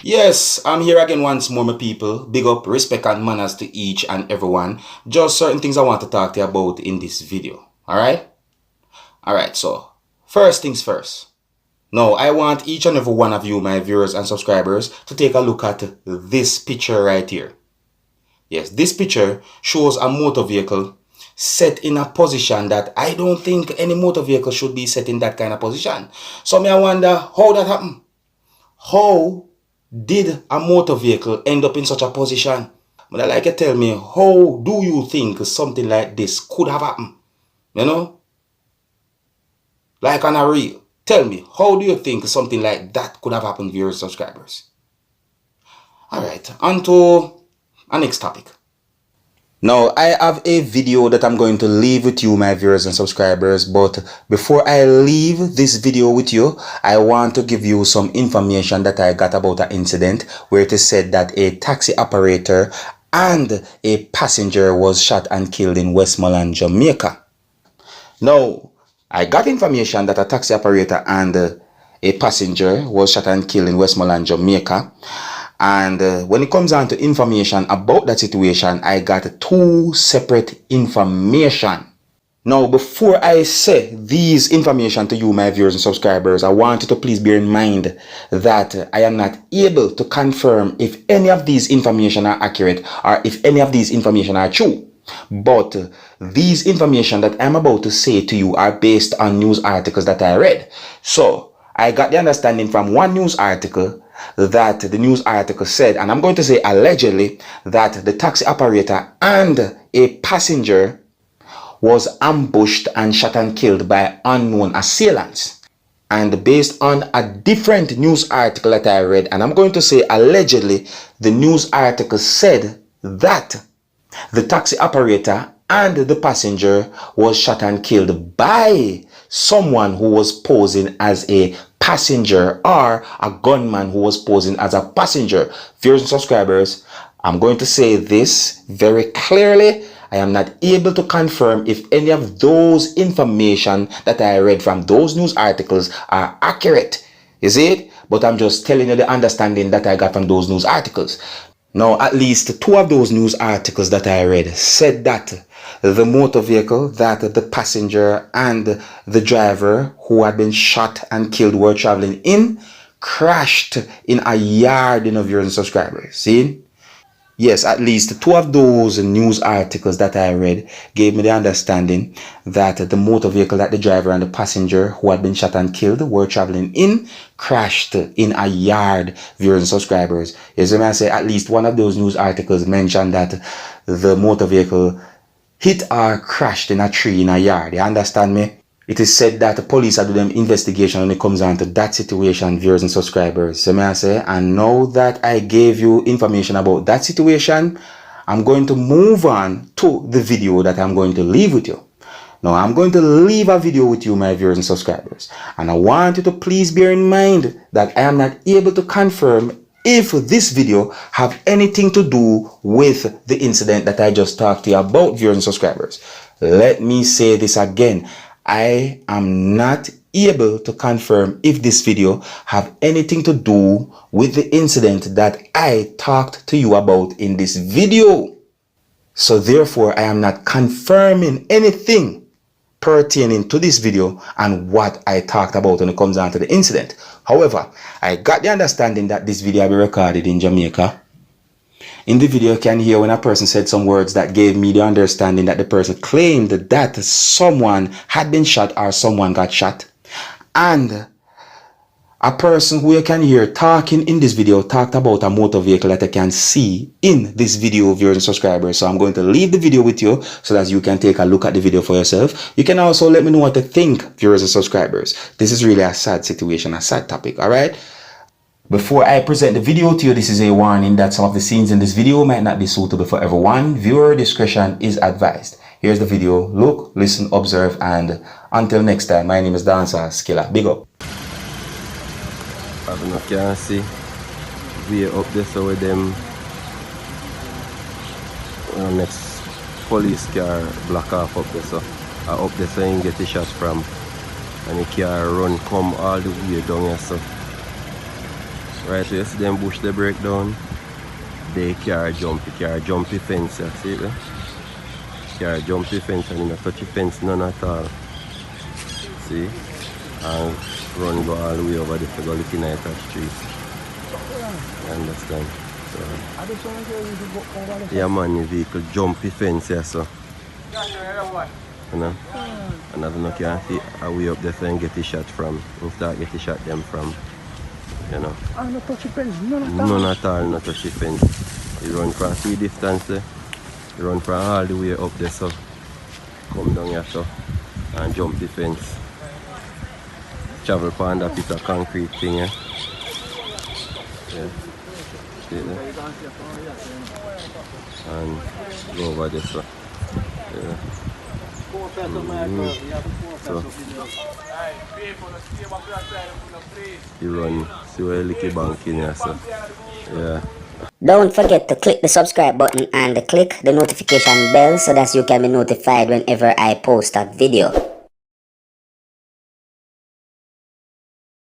Yes, I'm here again once more, my people. Big up, respect and manners to each and everyone. Just certain things I want to talk to you about in this video. Alright? Alright, so first things first. Now, I want each and every one of you, my viewers and subscribers, to take a look at this picture right here. Yes, this picture shows a motor vehicle set in a position that I don't think any motor vehicle should be set in that kind of position. So I wonder how that happened. How did a motor vehicle end up in such a position? But I'd like you tell me, how do you think something like this could have happened? You know? Like on a real. Tell me, how do you think something like that could have happened, viewers, subscribers? Alright, on to our next topic. Now, I have a video that I'm going to leave with you, my viewers and subscribers, but before I leave this video with you, I want to give you some information that I got about an incident where it is said that a taxi operator and a passenger was shot and killed in Westmoreland, Jamaica. Now, I got information that a taxi operator and a passenger was shot and killed in Westmoreland, Jamaica. And when it comes down to information about that situation, I got two separate information. Now, before I say these information to you, my viewers and subscribers, I want you to please bear in mind that I am not able to confirm if any of these information are accurate or if any of these information are true. But these information that I'm about to say to you are based on news articles that I read. So I got the understanding from one news article that the news article said, and I'm going to say allegedly, that the taxi operator and a passenger was ambushed and shot and killed by unknown assailants. And based on a different news article that I read, and I'm going to say allegedly, the news article said that the taxi operator and the passenger was shot and killed by someone who was posing as a passenger or a gunman who was posing as a passenger. Viewers and subscribers, I'm going to say this very clearly. I am not able to confirm if any of those information that I read from those news articles are accurate. You see it? But I'm just telling you the understanding that I got from those news articles. Now, at least two of those news articles that I read said that the motor vehicle that the passenger and the driver who had been shot and killed were traveling in crashed in a yard, viewers and subscribers. See? Yes, at least two of those news articles that I read gave me the understanding that the motor vehicle that the driver and the passenger who had been shot and killed were traveling in crashed in a yard, viewers and subscribers. Yes, I say at least one of those news articles mentioned that the motor vehicle hit or crashed in a tree in a yard. You understand me? It is said that the police are doing investigation when it comes down to that situation, viewers and subscribers. So may I say, and now that I gave you information about that situation, I'm going to move on to the video that I'm going to leave with you. Now, I'm going to leave a video with you, my viewers and subscribers. And I want you to please bear in mind that I am not able to confirm if this video have anything to do with the incident that I just talked to you about, viewers and subscribers. Let me say this again. I am not able to confirm if this video have anything to do with the incident that I talked to you about in this video. So therefore, I am not confirming anything pertaining to this video and what I talked about when it comes down to the incident. However, I got the understanding that this video will be recorded in Jamaica. In the video, you can hear when a person said some words that gave me the understanding that the person claimed that someone had been shot or someone got shot. And a person who you can hear talking in this video talked about a motor vehicle that I can see in this video, viewers and subscribers. So I'm going to leave the video with you so that you can take a look at the video for yourself. You can also let me know what you think, viewers and subscribers. This is really a sad situation, a sad topic, all right? Before I present the video to you, this is a warning that some of the scenes in this video might not be suitable for everyone. Viewer discretion is advised. Here's the video. Look, listen, observe, and until next time, my name is Dancehall Skilla. Big up. As you can see, we are up there so with them next police car block off up there, so up there so you can get the shot from, and the car run come all the way down here, so Right, so you see them bush they break down. They carry jumpy fence, you see it? Carry jumpy fence and you not touch the fence none at all. See? And run go all the way over there to go looking at the street. You understand? So, yeah man, the vehicle jumpy fence, yeah, so. You know? And as you can see a way up there so and get the shot from. You start get the shot them from. You know. I no touch the fence, none at all. None at all, not touch the fence. You run from see distance there. You run from all the way up there so. Come down here so and jump the fence. Travel upon that piece of concrete thing, yeah. Yeah. See it there? And go over there so. Yeah. So you run, see where you lick your bank in here, so yeah. Don't forget to click the subscribe button and click the notification bell so that you can be notified whenever I post a video.